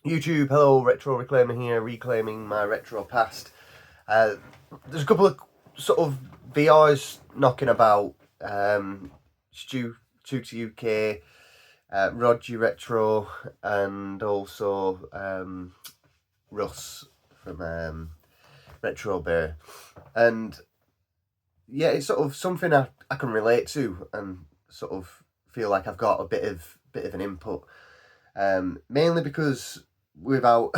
YouTube, hello, Retro Reclaimer here, reclaiming my retro past. Uh, there's a couple of sort of VRs knocking about. Stu to UK, Roger Retro, and also Russ from Retro Bear. And yeah, it's sort of something I can relate to and sort of feel like I've got a bit of an input. Mainly because without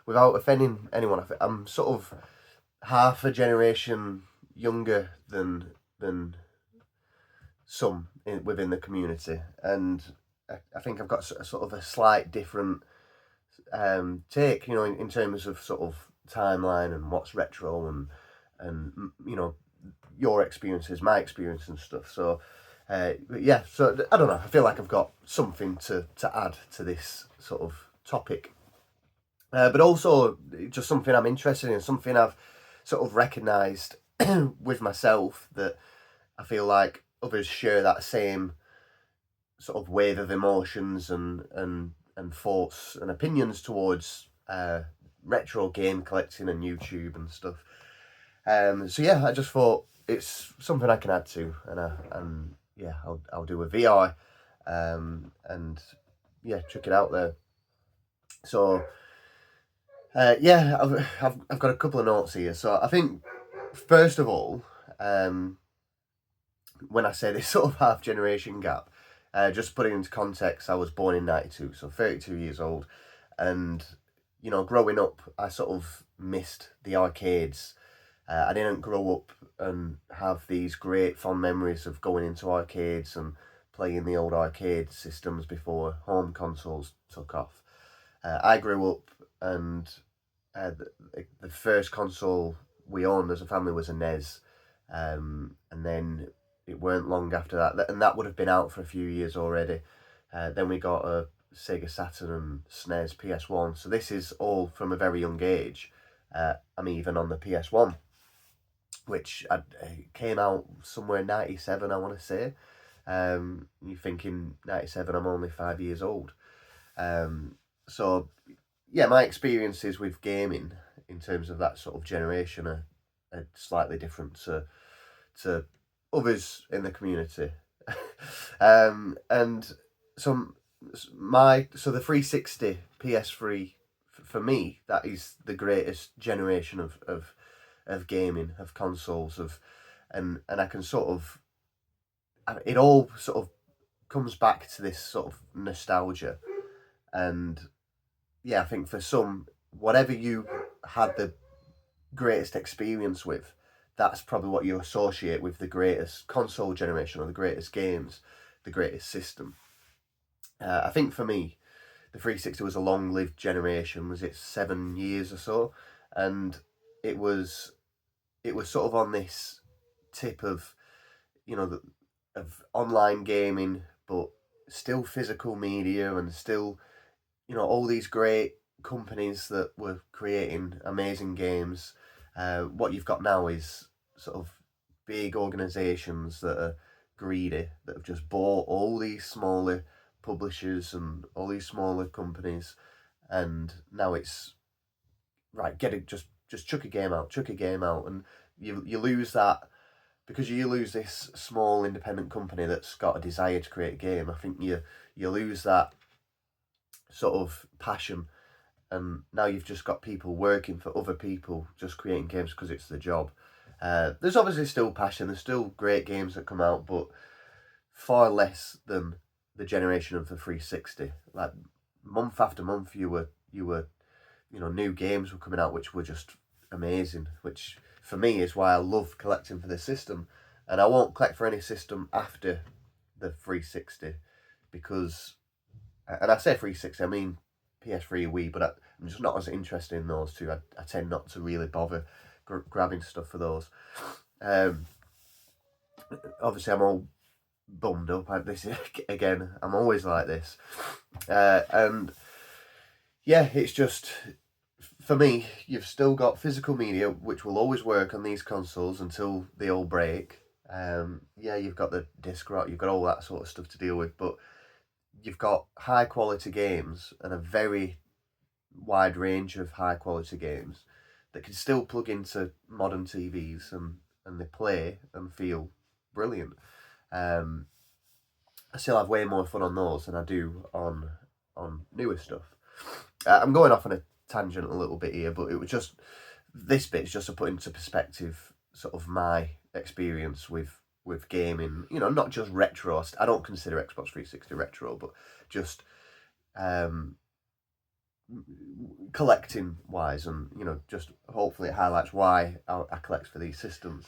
without offending anyone, I'm sort of half a generation younger than some within the community, and I think I've got sort of a slight different take, in terms of sort of timeline and what's retro and your experiences, my experience and stuff. So but yeah, so I don't know. I feel like I've got something to add to this sort of topic, but also just something I'm interested in, something I've sort of recognised with myself that I feel like others share that same sort of wave of emotions and thoughts and opinions towards retro game collecting and YouTube and stuff. So yeah, I just thought it's something I can add to, and yeah, I'll do a VI, and yeah, check it out there. So yeah, I've got a couple of notes here. So I think first of all, um, when I say this sort of half generation gap, just putting into context, I was born in '92, so 32 years old, and growing up, I sort of missed the arcades. I didn't grow up and have these great fond memories of going into arcades and playing the old arcade systems before home consoles took off. I grew up and the first console we owned as a family was a NES, and then it weren't long after that, and that would have been out for a few years already. Then we got a Sega Saturn and SNES, PS1. So this is all from a very young age. I'm even on the PS1, which came out somewhere in '97, I want to say. You're thinking '97, I'm only 5 years old. So yeah, my experiences with gaming in terms of that sort of generation are slightly different to others in the community. And some so the 360 PS3 for me, that is the greatest generation of gaming, of consoles, and I can sort of, it all sort of comes back to this sort of nostalgia. And yeah, I think for some, whatever you had the greatest experience with, that's probably what you associate with the greatest console generation or the greatest games, the greatest system. I think for me, the 360 was a long-lived generation. Was it 7 years or so? And it was it was sort of on this tip of you know the, of online gaming, but still physical media and still all these great companies that were creating amazing games. What you've got now is sort of big organizations that are greedy, that have just bought all these smaller publishers and all these smaller companies, and now it's right. Get it, just chuck a game out, and you lose that because you lose this small independent company that's got a desire to create a game. I think you lose that sort of passion, and now you've just got people working for other people, just creating games because it's the job. There's obviously still passion. There's still great games that come out, but far less than the generation of the 360. Like month after month, you were new games were coming out which were just amazing. Which for me is why I love collecting for the system, and I won't collect for any system after the 360 because, and I say 360, I mean PS3 Wii, but I'm just not as interested in those two. I tend not to really bother grabbing stuff for those. Um, Obviously, I'm all bummed up. This again. I'm always like this, and yeah, it's just for me. You've still got physical media, which will always work on these consoles until they all break. Yeah, you've got the disc rot, you've got all that sort of stuff to deal with, but you've got high quality games and a very wide range of high quality games that can still plug into modern TVs and they play and feel brilliant. I still have way more fun on those than I do on newer stuff. I'm going off on a tangent a little bit here, but it was just this bit is just to put into perspective sort of my experience with gaming. You know, not just retro. I don't consider Xbox 360 retro, but just um, collecting wise, and you know, just hopefully it highlights why I collect for these systems.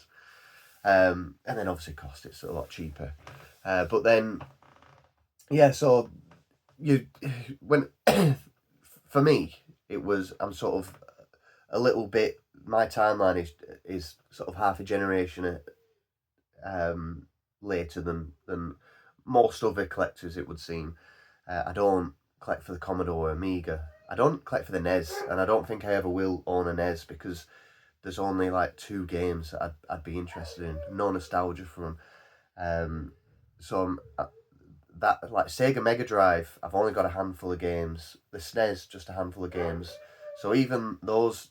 And then obviously cost it's a lot cheaper. But then yeah, so you when for me it was I'm sort of a little bit my timeline is sort of half a generation later than most other collectors, it would seem. I don't collect for the Commodore or Amiga. I don't collect for the NES, and I don't think I ever will own a NES because there's only like 2 games that I'd be interested in. No nostalgia for them. So that like Sega Mega Drive, I've only got a handful of games. The SNES, just a handful of games. So even those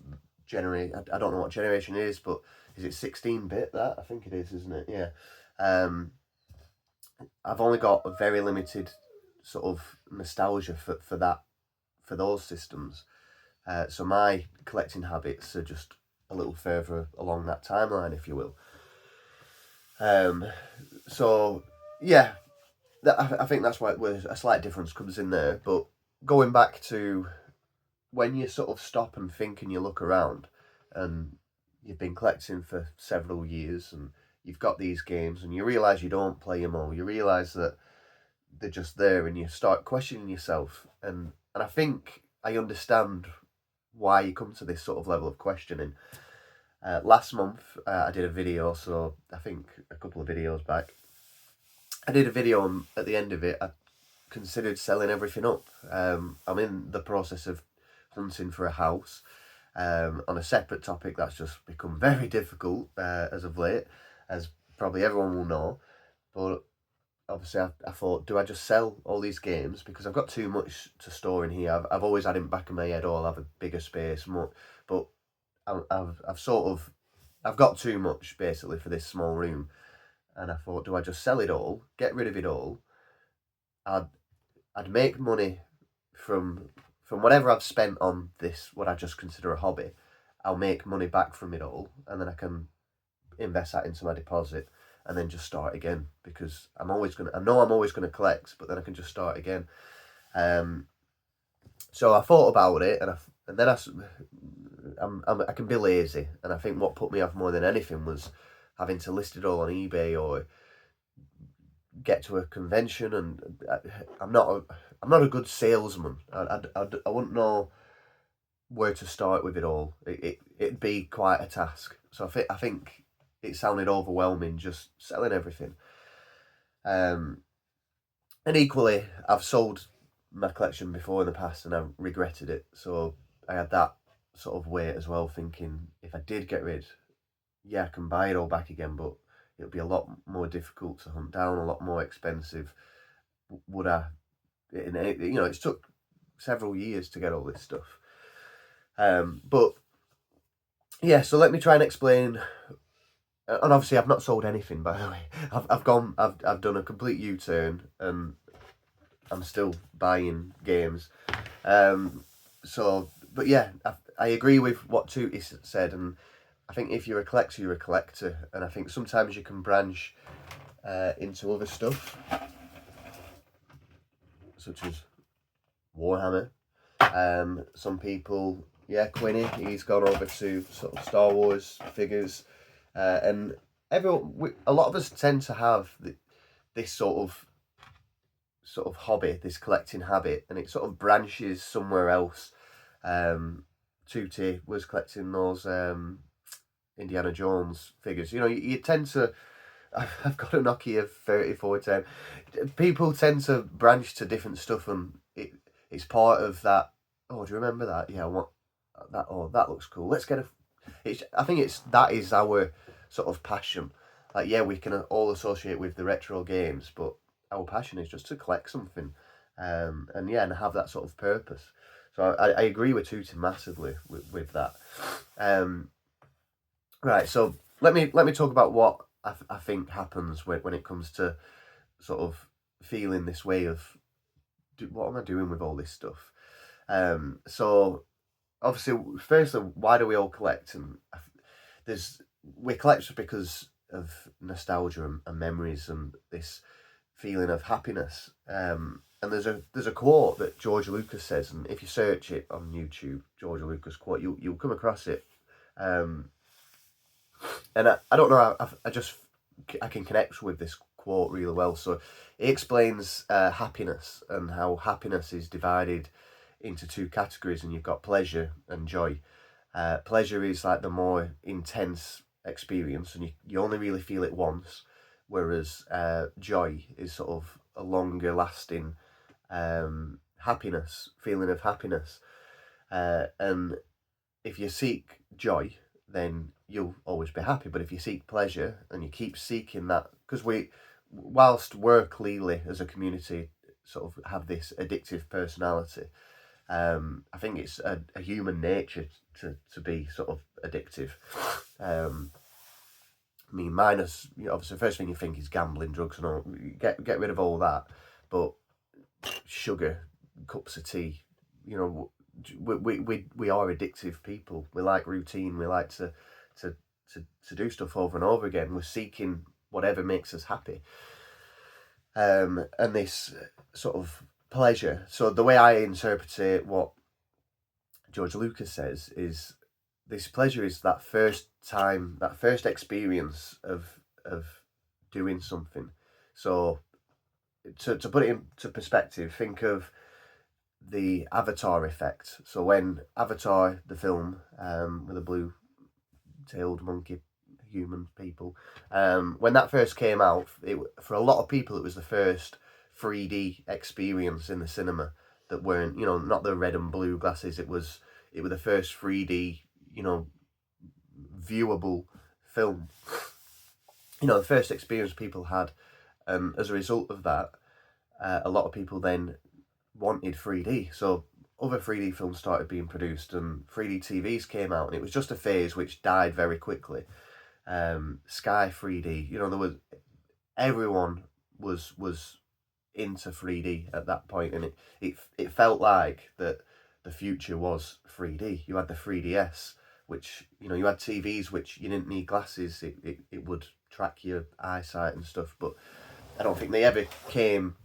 I don't know what generation it is, but is it 16-bit that? I think it is, isn't it? Yeah. I've only got a very limited sort of nostalgia for those systems. So my collecting habits are just a little further along that timeline, if you will. So yeah, I think that's why a slight difference comes in there. But going back to when you sort of stop and think and you look around, and you've been collecting for several years, and you've got these games, and you realise you don't play them all. You realise that they're just there, and you start questioning yourself. And I think I understand why you come to this sort of level of questioning. Last month, I did a video, so I think a couple of videos back, I did a video, and at the end of it, I considered selling everything up. I'm in the process of hunting for a house. On a separate topic that's just become very difficult as of late, as probably everyone will know. But obviously, I thought, do I just sell all these games because I've got too much to store in here? I've always had in the back of my head, oh, I'll have a bigger space, more, but I've got too much basically for this small room, and I thought, do I just sell it all, get rid of it all? I'd make money from whatever I've spent on this, what I just consider a hobby. I'll make money back from it all, and then I can invest that into my deposit, and then just start again, because I know I'm always gonna collect, but then I can just start again. So I thought about it, and then I can be lazy, and I think what put me off more than anything was having to list it all on eBay or get to a convention, and I'm not a good salesman. I wouldn't know where to start with it all. It'd be quite a task. So I think it sounded overwhelming just selling everything. And equally, I've sold my collection before in the past, and I've regretted it. So I had that sort of weight as well, thinking if I did get rid, yeah, I can buy it all back again, but it'll be a lot more difficult to hunt down, a lot more expensive. Would I? You know, it's took several years to get all this stuff. But yeah, so let me try and explain. And obviously, I've not sold anything, by the way. I've done a complete U-turn, and I'm still buying games. But yeah, I agree with what Tootie said, and I think if you're a collector, you're a collector, and I think sometimes you can branch into other stuff, such as Warhammer. Some people, yeah, Quinny, he's gone over to sort of Star Wars figures, and a lot of us tend to have this sort of hobby, this collecting habit, and it sort of branches somewhere else. Tootie was collecting those Indiana Jones figures. You know, you tend to. I've got a Nokia 3410. People tend to branch to different stuff, and it's part of that. Oh, do you remember that? Yeah, what that? Oh, that looks cool. Let's get a. I think that is our sort of passion. Like, yeah, we can all associate with the retro games, but our passion is just to collect something, and yeah, and have that sort of purpose. So I agree with Tooting massively with that. Right, so let me talk about what I think happens when it comes to sort of feeling this way of what am I doing with all this stuff. So obviously, firstly, why do we all collect? And we collect because of nostalgia and memories and this feeling of happiness. And there's a quote that George Lucas says, and if you search it on YouTube, George Lucas quote, you'll come across it. And I don't know, I can connect with this quote really well. So it explains happiness and how happiness is divided into two categories, and you've got pleasure and joy. Pleasure is like the more intense experience, and you only really feel it once, whereas joy is sort of a longer lasting happiness, feeling of happiness. And if you seek joy, then you'll always be happy. But if you seek pleasure and you keep seeking that, because whilst we're clearly as a community sort of have this addictive personality, I think it's a human nature to be sort of addictive. I mean, minus, obviously, the first thing you think is gambling, drugs, and all. Get rid of all that. But sugar, cups of tea, you know, we are addictive people. We like routine. We like to do stuff over and over again. We're seeking whatever makes us happy. And this sort of pleasure. So the way I interpret what George Lucas says is this pleasure is that first time, that first experience of doing something. So to put it into perspective, think of the Avatar effect. So when Avatar, the film, with the blue-tailed monkey human people, when that first came out, for a lot of people it was the first 3D experience in the cinema that weren't, not the red and blue glasses. It was the first 3D, viewable film. The first experience people had, and as a result of that, a lot of people then wanted 3D. So other 3D films started being produced, and 3D TVs came out, and it was just a phase which died very quickly. Sky 3D, everyone was into 3D at that point, and it felt like that the future was 3D. You had the 3DS, which you had TVs which you didn't need glasses. It would track your eyesight and stuff, but I don't think they ever came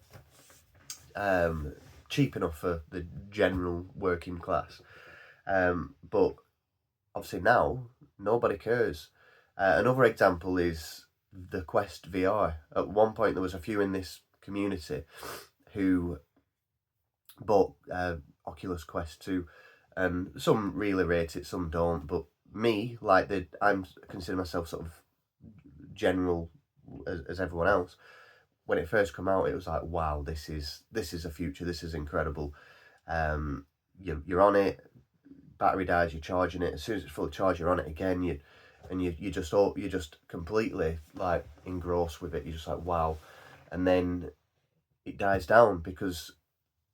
cheap enough for the general working class. But obviously now nobody cares. Another example is the Quest VR. At one point there was a few in this community who bought Oculus Quest 2, and some really rate it, some don't. But me, I'm consider myself sort of general as everyone else. When it first came out, it was like, wow, this is a future. This is incredible. You're on it. Battery dies. You're charging it. As soon as it's full of charge, you're on it again. You're just completely like engrossed with it. You're just like, wow, and then it dies down because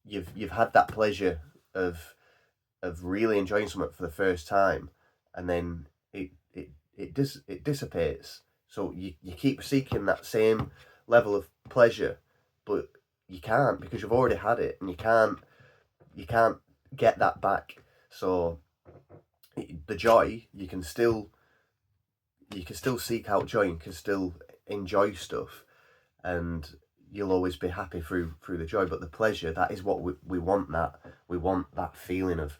you've had that pleasure of really enjoying something for the first time, and then it dissipates. So you keep seeking that same level of pleasure, but you can't because you've already had it, and you can't get that back. So the joy, you can still seek out joy, and can still enjoy stuff, and you'll always be happy through the joy. But the pleasure, that is what we want. We want that feeling of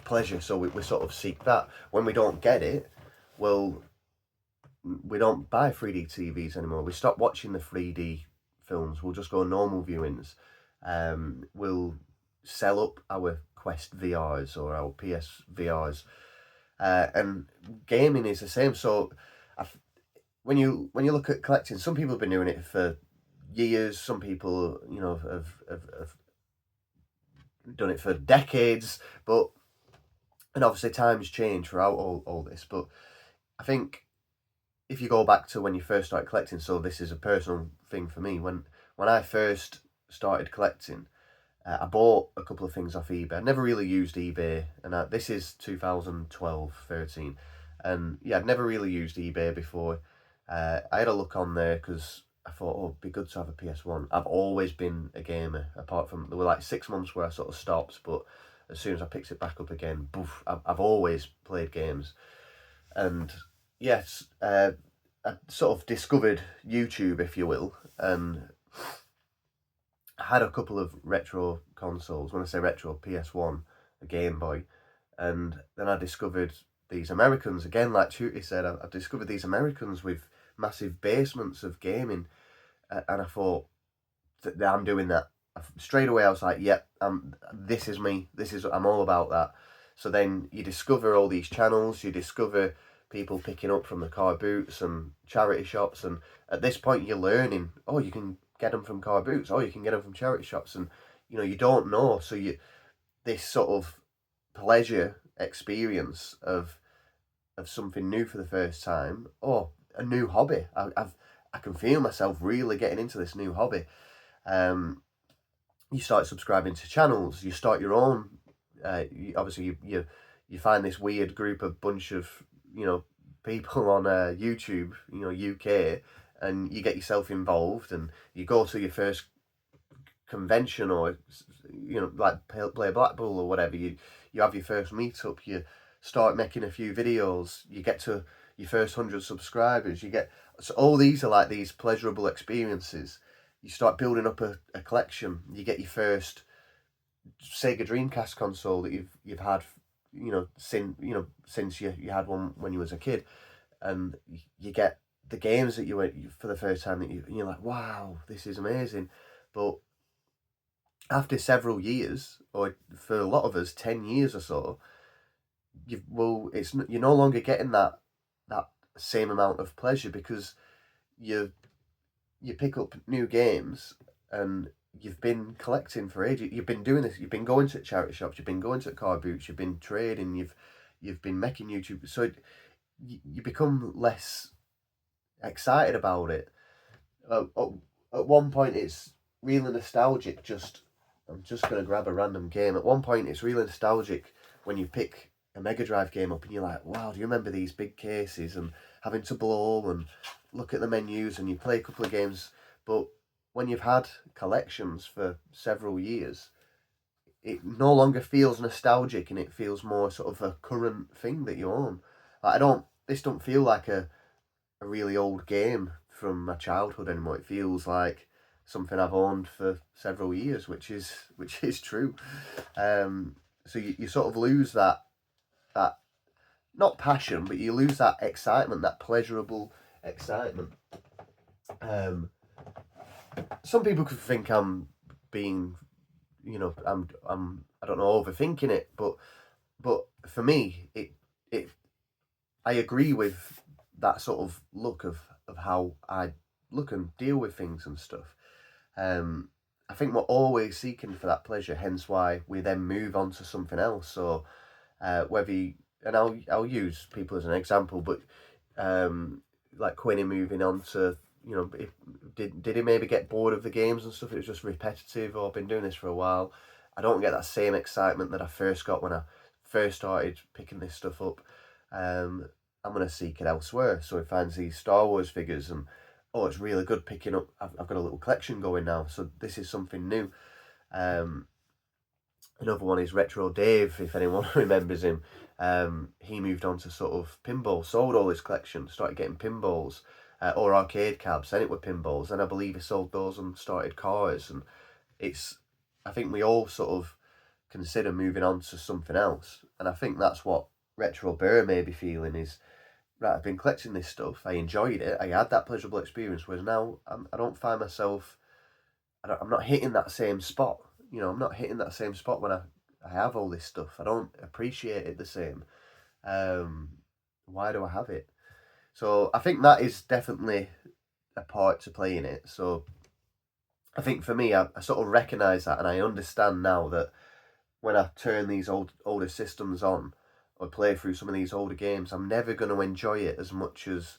pleasure. So we sort of seek that. When we don't get it, well, we don't buy 3D TVs anymore. We stop watching the 3D films. We'll just go normal viewings. We'll sell up our Quest VRs or our PS VRs. And gaming is the same. So when you look at collecting, some people have been doing it for years. Some people, have done it for decades. And obviously times change throughout all this. But I think if you go back to when you first started collecting, so this is a personal thing for me. When I first started collecting, I bought a couple of things off eBay. I never really used eBay, and this is 2012, 13, and yeah, I'd never really used eBay before. I had a look on there because I thought, oh, it'd be good to have a PS1. I've always been a gamer, apart from there were like 6 months where I sort of stopped, but as soon as I picked it back up again, boof, I've always played games, and yes, I sort of discovered YouTube, if you will, and had a couple of retro consoles. When I say retro, PS1, a Game Boy, and then I discovered these Americans again. Like Chuty said, I discovered these Americans with massive basements of gaming, and I thought that I'm doing that straight away. I was like, "Yep, this is me. I'm all about that." So then you discover all these channels. You discover people picking up from the car boots and charity shops, and at this point you're learning. Oh, you can get them from car boots. Oh, you can get them from charity shops, and you don't know. So this sort of pleasure experience of something new for the first time, or a new hobby. I can feel myself really getting into this new hobby. You start subscribing to channels. You start your own. Obviously, you find this weird group of bunch of people on YouTube, UK, and you get yourself involved, and you go to your first convention, or like play Black Bull or whatever. You have your first meetup. You start making a few videos. You get to your first 100 subscribers. So all these are like these pleasurable experiences. You start building up a collection. You get your first Sega Dreamcast console that you've had, since you had one when you was a kid, and you get the games that you went for the first time, and you're like, wow, this is amazing. But after several years, or for a lot of us, 10 years or so, you're no longer getting that same amount of pleasure, because you pick up new games, and you've been collecting for ages. You've been doing this. You've been going to charity shops. You've been going to car boots. You've been trading. You've been making YouTube. So you become less excited about it. At one point, it's really nostalgic. I'm just gonna grab a random game. At one point, it's really nostalgic when you pick a Mega Drive game up, and you're like, wow, do you remember these big cases and having to blow and look at the menus, and you play a couple of games. But when you've had collections for several years, it no longer feels nostalgic, and it feels more sort of a current thing that you own. Like, this don't feel like a really old game from my childhood anymore. It feels like something I've owned for several years, which is true. So you sort of lose that not passion, but you lose that excitement, that pleasurable excitement. Some people could think I'm being, I don't know, overthinking it, but for me, it I agree with that sort of look of how I look and deal with things and stuff. I think we're always seeking for that pleasure, hence why we then move on to something else. So whether you, and I'll use people as an example, but like Quinny moving on to, did he maybe get bored of the games and stuff? It was just repetitive, or I've been doing this for a while. I don't get that same excitement that I first got when I first started picking this stuff up. I'm going to seek it elsewhere. So he finds these Star Wars figures, and oh, it's really good picking up. I've got a little collection going now, so this is something new. Another one is Retro Dave, if anyone remembers him. He moved on to sort of pinball, sold all his collection, started getting pinballs, or arcade cabs, then it were pinballs, and I believe he sold those and started cars. And I think we all sort of consider moving on to something else, and I think that's what Retro Bear may be feeling is, right, I've been collecting this stuff, I enjoyed it, I had that pleasurable experience, whereas now I don't find myself, I'm not hitting that same spot. I'm not hitting that same spot when I have all this stuff. I don't appreciate it the same. Why do I have it? So I think that is definitely a part to play in it. So I think for me, I sort of recognise that, and I understand now that when I turn these older systems on, or play through some of these older games, I'm never going to enjoy it as much as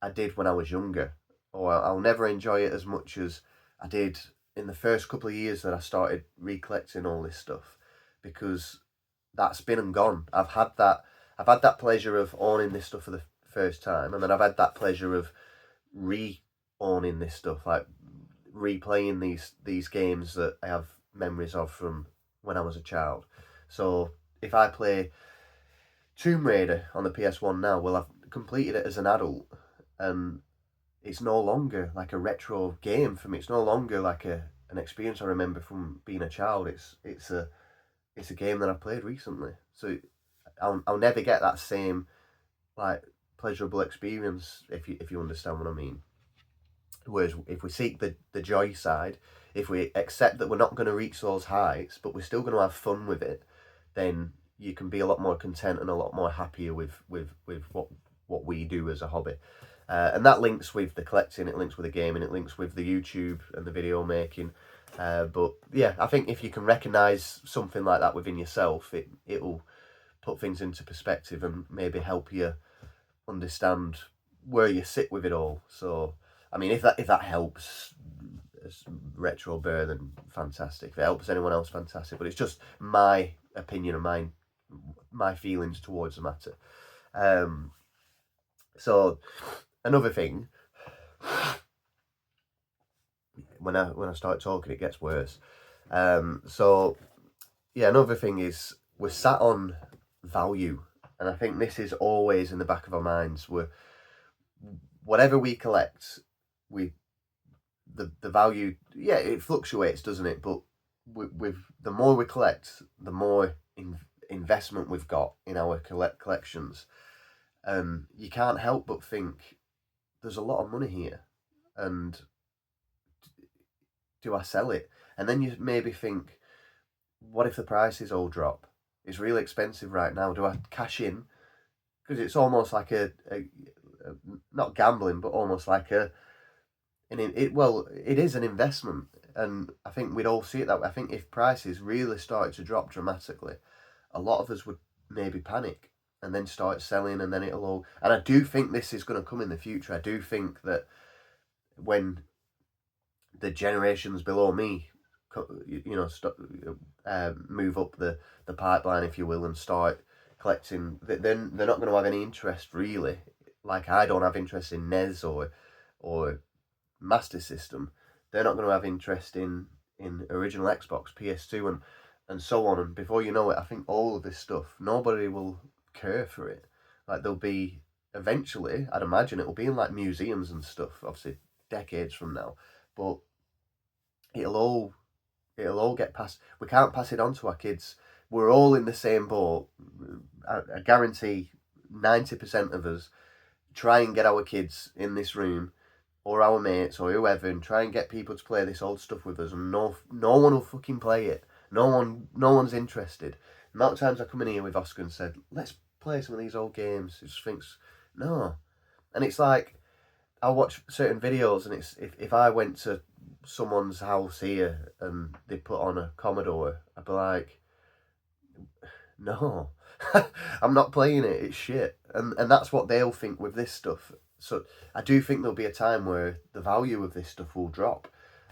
I did when I was younger, or I'll never enjoy it as much as I did in the first couple of years that I started recollecting all this stuff, because that's been and gone. I've had that pleasure of owning this stuff for the first time, and then I've had that pleasure of owning this stuff, like replaying these games that I have memories of from when I was a child. So if I play Tomb Raider on the PS1 now, well, I've completed it as an adult, and it's no longer like a retro game for me. It's no longer like an experience I remember from being a child. It's a game that I played recently. So I'll never get that same like pleasurable experience, if you understand what I mean. Whereas if we seek the joy side, if we accept that we're not going to reach those heights, but we're still going to have fun with it, then you can be a lot more content and a lot more happier with what we do as a hobby. And that links with the collecting, it links with the gaming, it links with the YouTube and the video making. But yeah, I think if you can recognise something like that within yourself, it'll put things into perspective and maybe help you understand where you sit with it all. So, I mean, if that helps as retro bear, then fantastic. If it helps anyone else, fantastic. But it's just my opinion and my feelings towards the matter. So another thing, when I start talking, it gets worse. So yeah, another thing is we're sat on value, and I think this is always in the back of our minds. Whatever we collect, the value, yeah, it fluctuates, doesn't it? But with the more we collect, the more investment we've got in our collections. You can't help but think there's a lot of money here, and do I sell it? And then you maybe think, what if the prices all drop? It's really expensive right now. Do I cash in? Because it's almost like a not gambling, but almost like it is an investment, and I think we'd all see it that way. I think if prices really started to drop dramatically, a lot of us would maybe panic and then start selling, and then it'll all. And I do think this is going to come in the future. I do think that when the generations below me, move up the pipeline, if you will, and start collecting, then they're not going to have any interest really. Like I don't have interest in NES or Master System. They're not going to have interest in original Xbox, PS2, and so on. And before you know it, I think all of this stuff, nobody will care for it. Like there'll be eventually, I'd imagine it will be in like museums and stuff. Obviously, decades from now, but it'll all get passed. We can't pass it on to our kids. We're all in the same boat. I guarantee 90% of us try and get our kids in this room, or our mates, or whoever, and try and get people to play this old stuff with us, and no one will fucking play it. No one's interested. The amount of times I come in here with Oscar and said, let's play some of these old games, he just thinks, no. And it's like, I'll watch certain videos, and it's if I went to someone's house here and they put on a Commodore, I'd be like, no, I'm not playing it, it's shit. And that's what they'll think with this stuff. So I do think there'll be a time where the value of this stuff will drop.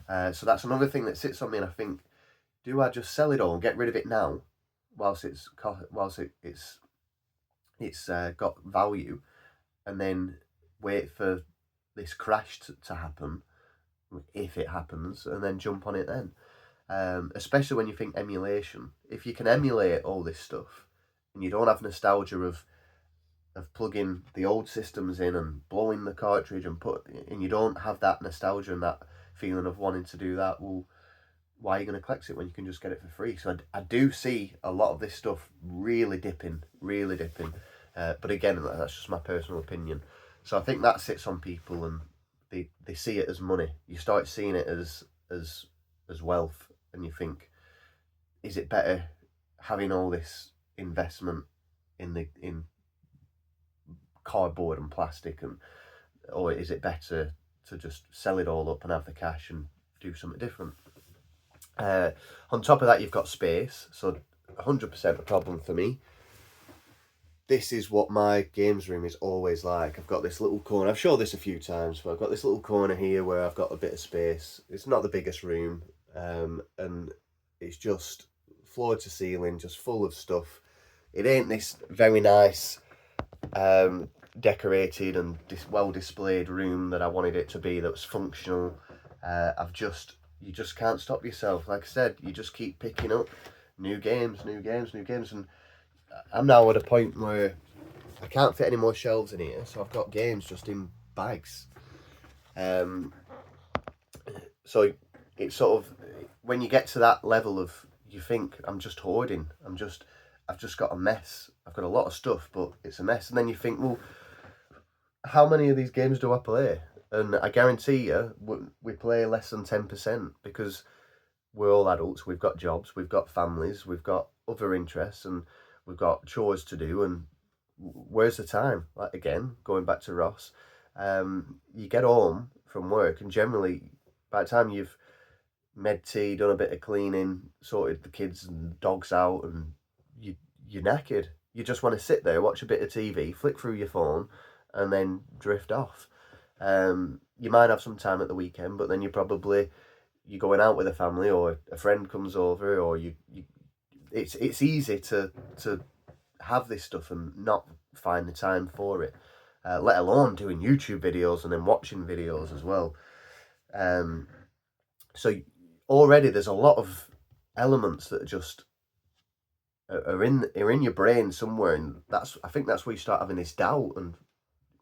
So that's another thing that sits on me, and I think, do I just sell it all and get rid of it now, whilst it's got value, and then wait for this crash to happen, if it happens, and then jump on it then. Especially when you think emulation. If you can emulate all this stuff, and you don't have nostalgia of plugging the old systems in and blowing the cartridge and you don't have that nostalgia and that feeling of wanting to do that, well, why are you going to collect it when you can just get it for free? So I do see a lot of this stuff really dipping. But again, that's just my personal opinion. So I think that sits on people, and they see it as money. You start seeing it as wealth, and you think, is it better having all this investment in cardboard and plastic, or is it better to just sell it all up and have the cash and do something different? On top of that, you've got space, so 100% a problem for me. this is what my games room is always like. I've got this little corner. I've showed this a few times, but I've got this little corner here where I've got a bit of space. It's not the biggest room, and it's just floor to ceiling, just full of stuff. It ain't this very nice, decorated and well displayed room that I wanted it to be, that was functional. You just can't stop yourself. Like I said, you just keep picking up new games, and I'm now at a point where I can't fit any more shelves in here, so I've got games just in bags. So it's sort of, when you get to that level of, you think, I'm just hoarding, I've just got a mess. I've got a lot of stuff, but it's a mess. And then you think, well, how many of these games do I play? And I guarantee you, we play less than 10%, because we're all adults. We've got jobs, we've got families, we've got other interests, and we've got chores to do. And where's the time? Like, again, going back to Ross, you get home from work, and generally, by the time you've made tea, done a bit of cleaning, sorted the kids and dogs out, and you're knackered. You just want to sit there, watch a bit of TV, flick through your phone, and then drift off. You might have some time at the weekend, but then you're going out with a family, or a friend comes over, or it's easy to have this stuff and not find the time for it, let alone doing YouTube videos and then watching videos as well. So already there's a lot of elements that are just are in your brain somewhere, and I think that's where you start having this doubt. And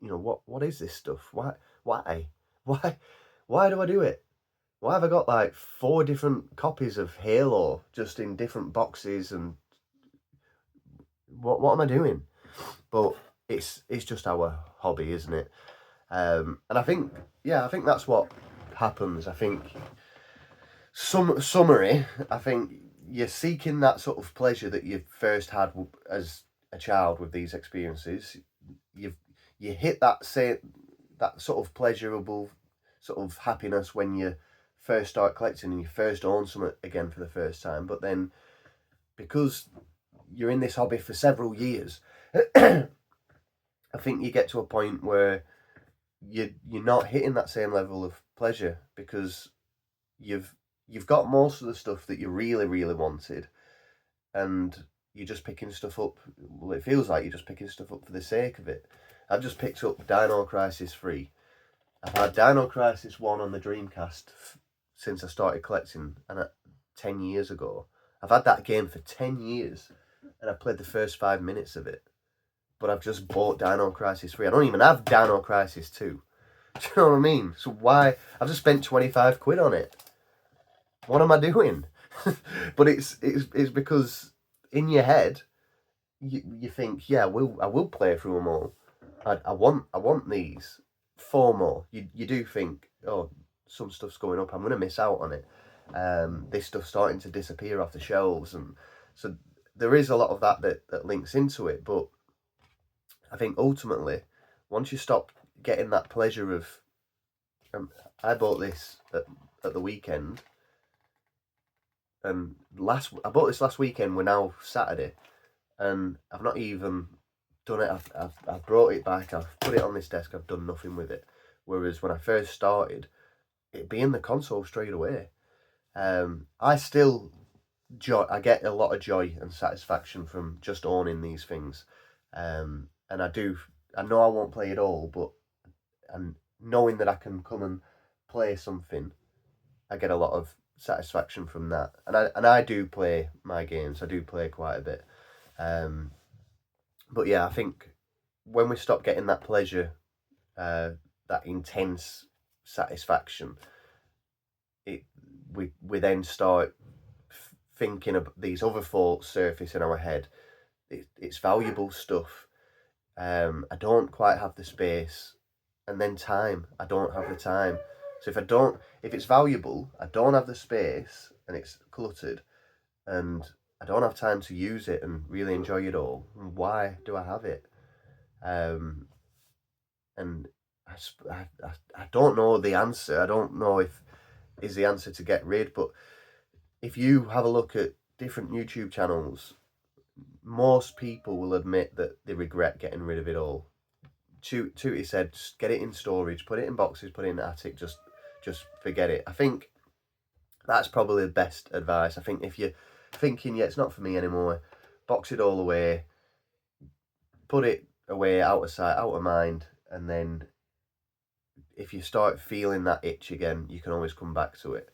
what is this stuff? Why why do I do it? Why have I got like 4 different copies of Halo just in different boxes? And what am I doing? But it's just our hobby, isn't it? And I think that's what happens. I think summary, I think you're seeking that sort of pleasure that you first had as a child with these experiences. You hit that sort of pleasurable sort of happiness when you first start collecting and you first own something again for the first time. But then, because you're in this hobby for several years, I think you get to a point where you're not hitting that same level of pleasure, because you've got most of the stuff that you really, really wanted, and you're just picking stuff up. Well, it feels like you're just picking stuff up for the sake of it. I've just picked up Dino Crisis 3. I've had Dino Crisis 1 on the Dreamcast since I started collecting, and 10 years ago. I've had that game for 10 years, and I played the first 5 minutes of it. But I've just bought Dino Crisis 3. I don't even have Dino Crisis 2. Do you know what I mean? So why? I've just spent 25 quid on it. What am I doing? But it's because in your head, you think, yeah, I will play through them all. I want these 4 more. You do think, oh, some stuff's going up, I'm going to miss out on it. This stuff's starting to disappear off the shelves, and so there is a lot of that links into it. But I think ultimately, once you stop getting that pleasure of, I bought this at the weekend, and I bought this last weekend. We're now Saturday, and I've not even done it. I've brought it back. I've put it on this desk. I've done nothing with it. Whereas when I first started, it'd be in the console straight away. I still I get a lot of joy and satisfaction from just owning these things, and I know I won't play it all, but and knowing that I can come and play something, I get a lot of satisfaction from that. And I do play my games. I do play quite a bit. But yeah, I think when we stop getting that pleasure, that intense satisfaction, we then start thinking of these other thoughts surface in our head. It's valuable stuff. I don't quite have the space, and then time. I don't have the time. So if it's valuable, I don't have the space, and it's cluttered, and I don't have time to use it and really enjoy it all. Why do I have it? And I don't know the answer. I don't know if is the answer to get rid, but if you have a look at different YouTube channels, most people will admit that they regret getting rid of it all. Tootie said, just get it in storage, put it in boxes, put it in the attic, just forget it. I think that's probably the best advice. I think if you're thinking, yeah, it's not for me anymore, box it all away, put it away, out of sight, out of mind, and then if you start feeling that itch again, you can always come back to it.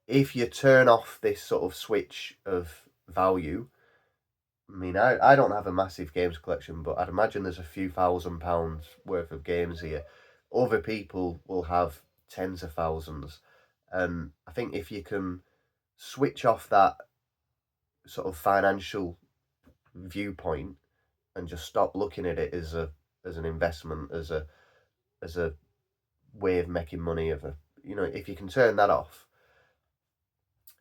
If you turn off this sort of switch of value, I mean, I don't have a massive games collection, but I'd imagine there's a few £1,000s worth of games here. Other people will have tens of thousands. And I think if you can switch off that sort of financial viewpoint and just stop looking at it as an investment, as a way of making money, if you can turn that off,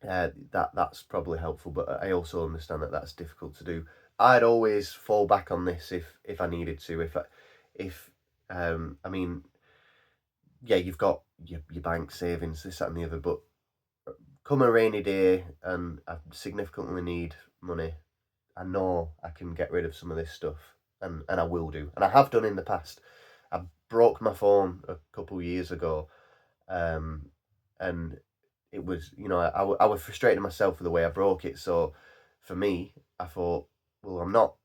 that's probably helpful. But I also understand that that's difficult to do. I'd always fall back on this if I needed to. I mean, yeah, you've got your bank savings, this, that, and the other, but come a rainy day and I significantly need money, I know I can get rid of some of this stuff, and I will do, and I have done in the past. I broke my phone a couple of years ago, and it was, I was frustrating myself with the way I broke it. So for me, I thought, well, I'm not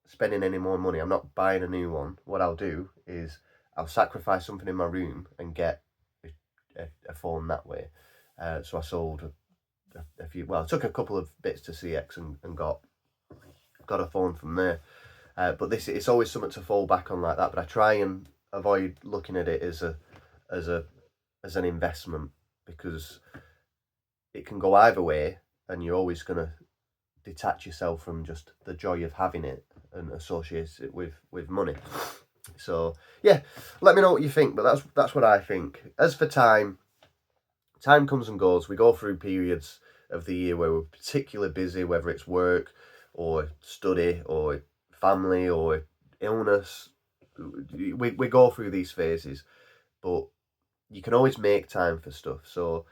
spending any more money. I'm not buying a new one. What I'll do is I'll sacrifice something in my room and get a phone that way. So I sold a few. Well, I took a couple of bits to CX and got a phone from there. But it's always something to fall back on like that. But I try and avoid looking at it as an investment, because it can go either way, and you're always going to detach yourself from just the joy of having it and associate it with money. So yeah, let me know what you think, but that's what I think. As for time comes and goes. We go through periods of the year where we're particularly busy, whether it's work or study or family or illness. We go through these phases, but you can always make time for stuff. So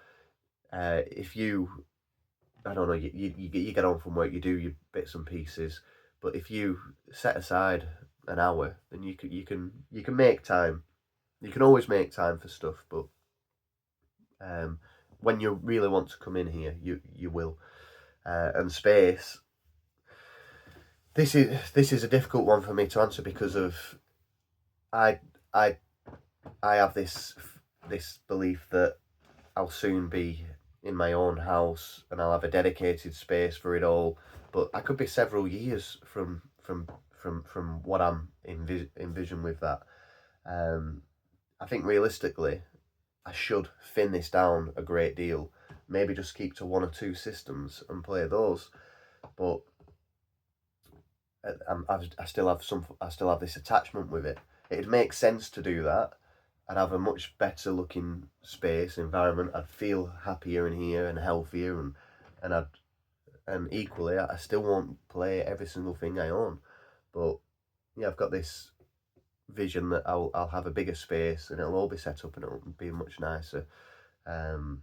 if you, I don't know, you get on from work, you do your bits and pieces, but if you set aside an hour, then you can make time. You can always make time for stuff, but when you really want to come in here, you will. And space. This is a difficult one for me to answer, because of I I have this belief that I'll soon be in my own house and I'll have a dedicated space for it all. But I could be several years from what I'm envision with that. I think realistically, I should thin this down a great deal. Maybe just keep to one or two systems and play those. But I still have this attachment with it. It'd make sense to do that. I'd have a much better looking space environment. I'd feel happier in here and healthier, and equally, I still won't play every single thing I own. But yeah, I've got this vision that I'll have a bigger space and it'll all be set up and it'll be much nicer. And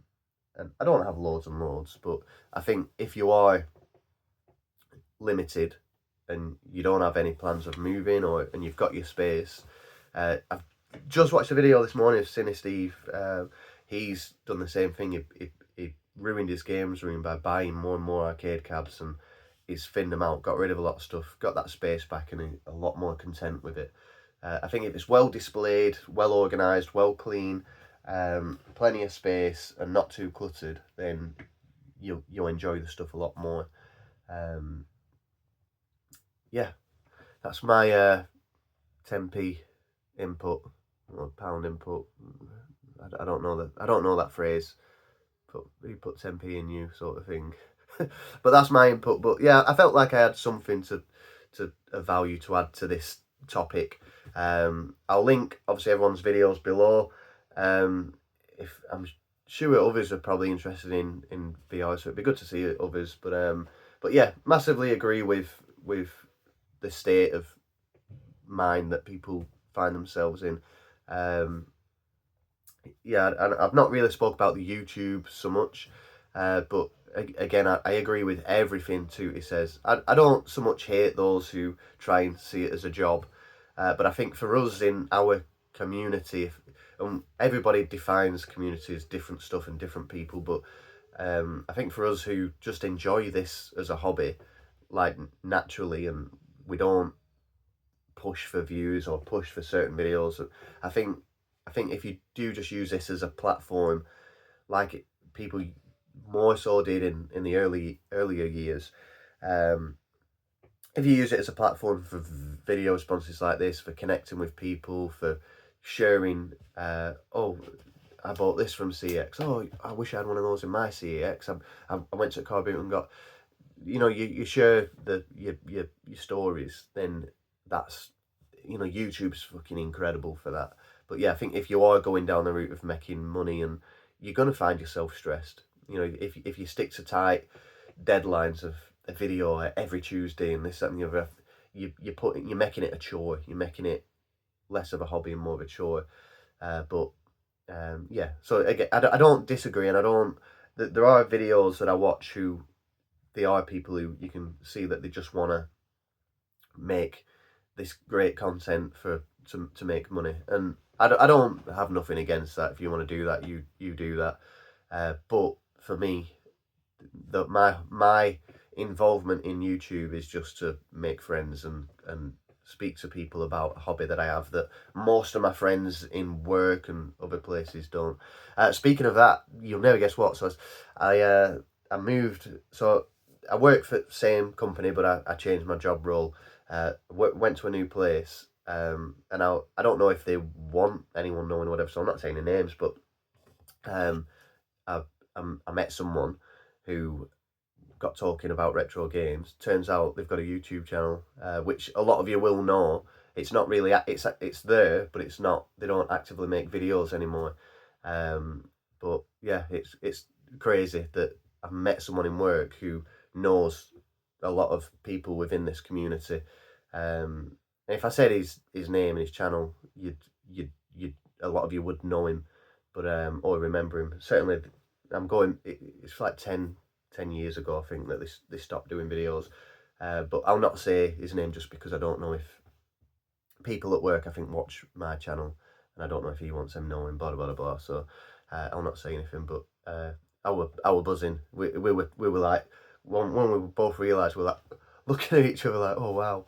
I don't have loads and loads, but I think if you are limited and you don't have any plans of moving, and you've got your space, I've just watched a video this morning of Cine Steve. He's done the same thing. He ruined his games room by buying more and more arcade cabs, and he's thinned them out, got rid of a lot of stuff, got that space back, and a lot more content with it. I think if it's well displayed, well organised, well clean, plenty of space, and not too cluttered, then you'll enjoy the stuff a lot more. Yeah, that's my 10p input, or pound input. I don't know that phrase. Put 10p in you, sort of thing. But that's my input. But yeah, I felt like I had something to a value to add to this topic. I'll link obviously everyone's videos below. If I'm sure others are probably interested in VR, so it'd be good to see others. But yeah, massively agree with the state of mind that people find themselves in. Yeah, and I've not really spoke about the YouTube so much, but again, I agree with everything Tootie says. I don't so much hate those who try and see it as a job, but I think for us in our community, everybody defines community as different stuff and different people, but I think for us who just enjoy this as a hobby, like naturally, and we don't push for views or push for certain videos, I think if you do just use this as a platform, like people more so did in the earlier years. If you use it as a platform for video responses like this, for connecting with people, for sharing, oh, I bought this from CX. Oh, I wish I had one of those in my CX. I went to a car boot and got, you share your stories. Then that's, YouTube's fucking incredible for that. But yeah, I think if you are going down the route of making money, and you're gonna find yourself stressed. If you stick to tight deadlines of a video every Tuesday and this, that, and the other, you're making it a chore. You're making it less of a hobby and more of a chore. But yeah, so again, I don't disagree, and I don't. There are videos that I watch who they are people who you can see that they just want to make this great content to make money, and I don't have nothing against that. If you want to do that, you do that. But for me, my involvement in YouTube is just to make friends and speak to people about a hobby that I have that most of my friends in work and other places don't. Speaking of that, you'll never guess what. So I moved. So I work for the same company, but I changed my job role. Went to a new place. And I don't know if they want anyone knowing whatever. So I'm not saying the names, but I I met someone who got talking about retro games. Turns out they've got a YouTube channel, which a lot of you will know. It's not really it's there, but it's not. They don't actively make videos anymore. But yeah, it's crazy that I've met someone in work who knows a lot of people within this community. And if I said his name and his channel, you'd a lot of you would know him, but or remember him. Certainly, it's like 10 years ago, I think, that they stopped doing videos. But I'll not say his name just because I don't know if people at work, I think, watch my channel, and I don't know if he wants them knowing, blah, blah, blah, blah. So I'll not say anything, but I were buzzing. We were like, when we both realised, we were like, looking at each other like, oh, wow.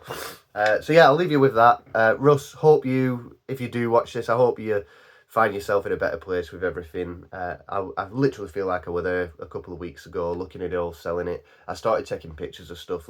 So yeah, I'll leave you with that. Russ, if you do watch this, I hope you find yourself in a better place with everything. I literally feel like I were there a couple of weeks ago, looking at it all, selling it. I started taking pictures of stuff,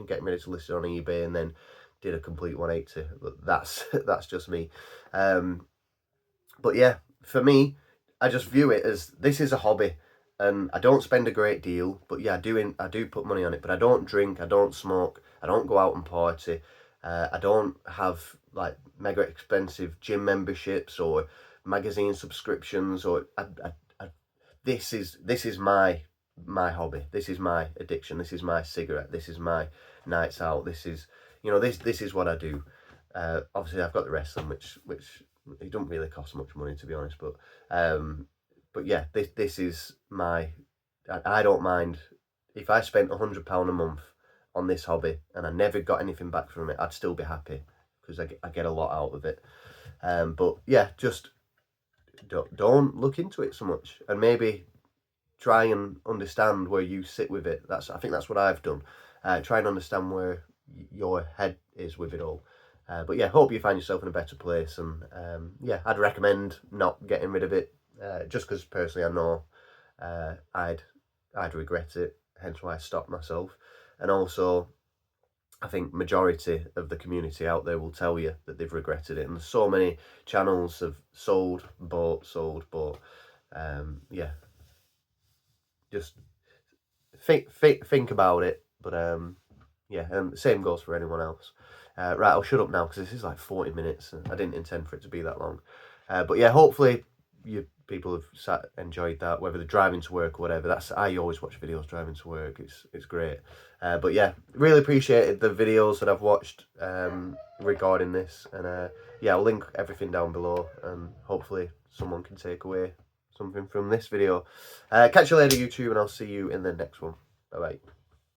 getting ready to list it on eBay, and then did a complete 180. But that's just me. But yeah, for me, I just view it as this is a hobby, and I don't spend a great deal. But yeah, I do put money on it. But I don't drink, I don't smoke, I don't go out and party. I don't have like mega expensive gym memberships or magazine subscriptions, or this is my hobby. This is my addiction. This is my cigarette. This is my nights out. This is this is what I do. Obviously, I've got the wrestling, which it don't really cost much money, to be honest. But yeah, this is my. I don't mind if I spent £100 a month on this hobby and I never got anything back from it. I'd still be happy because I get a lot out of it. But yeah, just don't look into it so much, and maybe try and understand where you sit with it. I think that's what I've done. Try and understand where your head is with it all. But yeah, hope you find yourself in a better place. And yeah, I'd recommend not getting rid of it, just because personally I know I'd regret it. Hence why I stopped myself. And also, I think majority of the community out there will tell you that they've regretted it. And so many channels have sold, bought. Yeah, just think about it. But yeah, and the same goes for anyone else. Right, I'll shut up now because this is like 40 minutes. And I didn't intend for it to be that long. But yeah, hopefully you people have enjoyed that, whether they're driving to work or whatever. I always watch videos driving to work. It's great. But yeah, really appreciated the videos that I've watched regarding this. And yeah, I'll link everything down below, and hopefully someone can take away something from this video. Catch you later, YouTube, and I'll see you in the next one. Bye bye.